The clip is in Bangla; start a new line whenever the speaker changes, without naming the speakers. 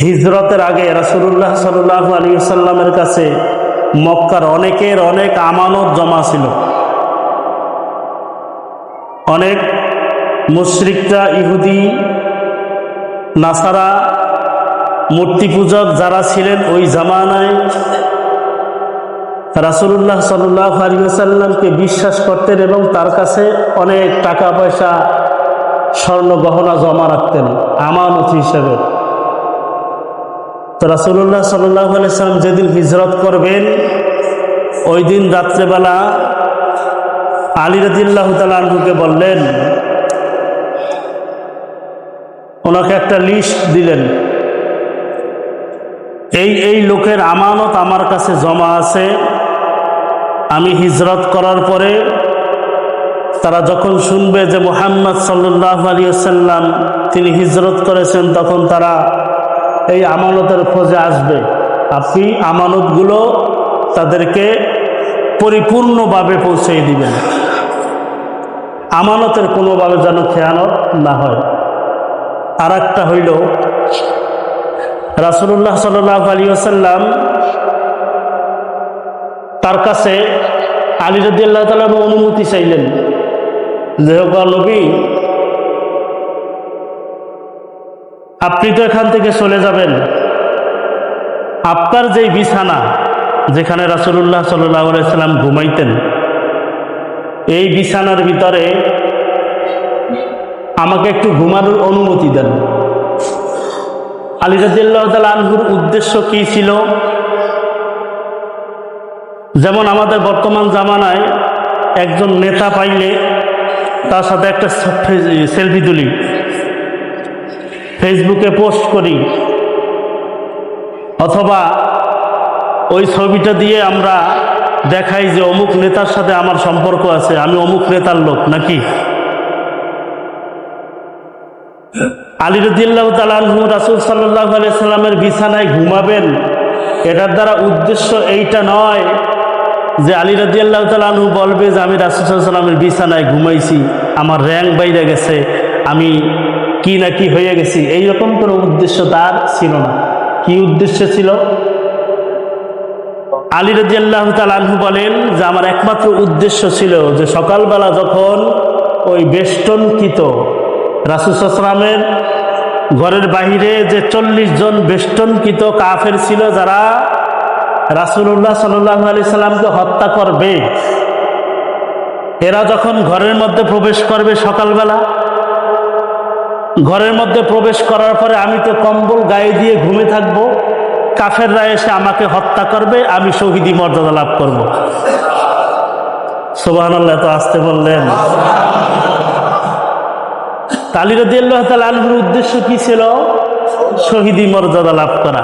হিজরতের আগে রাসূলুল্লাহ সাল্লাল্লাহু আলাইহি ওয়াসাল্লামের কাছে মক্কার অনেকের অনেক আমানত জমা ছিল। অনেক মুশরিকরা, ইহুদি, নাসারা, মূর্তি পূজক যারা ছিলেন ওই জামানায় রাসূলুল্লাহ সাল্লাল্লাহু আলাইহি ওয়াসাল্লামকে বিশ্বাস করতেন এবং তার কাছে অনেক টাকা পয়সা, স্বর্ণ গহনা জমা রাখতেন আমানত হিসেবে। তো রাসূলুল্লাহ সাল্লাল্লাহু আলাইহি ওয়াসাল্লাম যেদিন হিজরত করবেন ওই দিন রাত্রেবেলা আলী রাদিয়াল্লাহু তাআলা আনহুকে বললেন, ওনাকে একটা লিস্ট দিলেন, এই লোকের আমানত আমার কাছে জমা আছে। আমি হিজরত করার পরে তারা যখন শুনবে যে মুহাম্মদ সাল্লাল্লাহু আলাইহি ওয়াসাল্লাম তিনি হিজরত করেছেন, তখন তারা এই আমানতের খোঁজে আসবে। আপনি আমানতগুলো তাদেরকে পরিপূর্ণভাবে পৌঁছে দিবেন, আমানতের কোনোভাবে যেন খেয়ানত না হয়। আর একটা হইল, রাসূলুল্লাহ সাল্লাল্লাহু আলাইহি ওয়াসাল্লাম তার কাছে আলী রাদিয়াল্লাহু তাআলা অনুমতি চাইলেন যে, নবী আপনি তো এখান থেকে চলে যাবেন, আপনার যেই বিছানা যেখানে রাসূলুল্লাহ সাল্লাল্লাহু আলাইহি ওয়াসাল্লাম ঘুমাইতেন, এই বিছানার ভিতরে আমাকে একটু ঘুমানোর অনুমতি দেন। আলী রাদিয়াল্লাহু তাআলা আনহুর উদ্দেশ্য কি ছিল? যেমন আমাদের বর্তমান জামানায় একজন নেতা পাইলে তার সাথে একটা সেলফি তুলি, ফেসবুকে পোস্ট করি, অথবা ওই ছবিটা দিয়ে আমরা দেখাই যে অমুক নেতার সাথে আমার সম্পর্ক আছে, আমি অমুক নেতার লোক নাকি। আলী রাদিয়াল্লাহু তাআলা আনহু রাসূল সাল্লাল্লাহু আলাইহি ওয়াসাল্লামের বিছানায় ঘুমাবেন, এটার দ্বারা উদ্দেশ্য এইটা নয় যে আলী রাদিয়াল্লাহু তাআলা আনহু বলবে যে আমি রাসূল সাল্লাল্লাহু আলাইহি ওয়াসাল্লামের বিছানায় ঘুমাইছি, আমার র্যাঙ্ক বাইরে গেছে, আমি কি না কি হয়ে গেছি। এইরকম কোনো উদ্দেশ্য তার ছিল না। কি উদ্দেশ্য ছিল? আলী রাদিয়াল্লাহু তাআলা আনহু বলেন যে আমার একমাত্র উদ্দেশ্য ছিল যে সকালবেলা যখন ওই বেষ্টনকৃত রাসূল সাল্লাল্লাহু আলাইহি ওয়াসাল্লামের ঘরের বাহিরে যে 40 জন বেষ্টনকৃত কাফের ছিল যারা রাসূলুল্লাহ সাল্লাল্লাহু আলাইহি সাল্লামকে হত্যা করবে, এরা যখন ঘরের মধ্যে প্রবেশ করবে সকালবেলা, ঘরের মধ্যে প্রবেশ করার পরে আমি তো কম্বল গায়ে দিয়ে ঘুমে থাকবো, কাফেররা এসে আমাকে হত্যা করবে, আমি শহীদি মর্যাদা লাভ করব। সুবহানাল্লাহ, তো আসতে বললেন। আলী রাদিয়াল্লাহু তাআলা আনহুর উদ্দেশ্য কি ছিল? শহীদি মর্যাদা লাভ করা।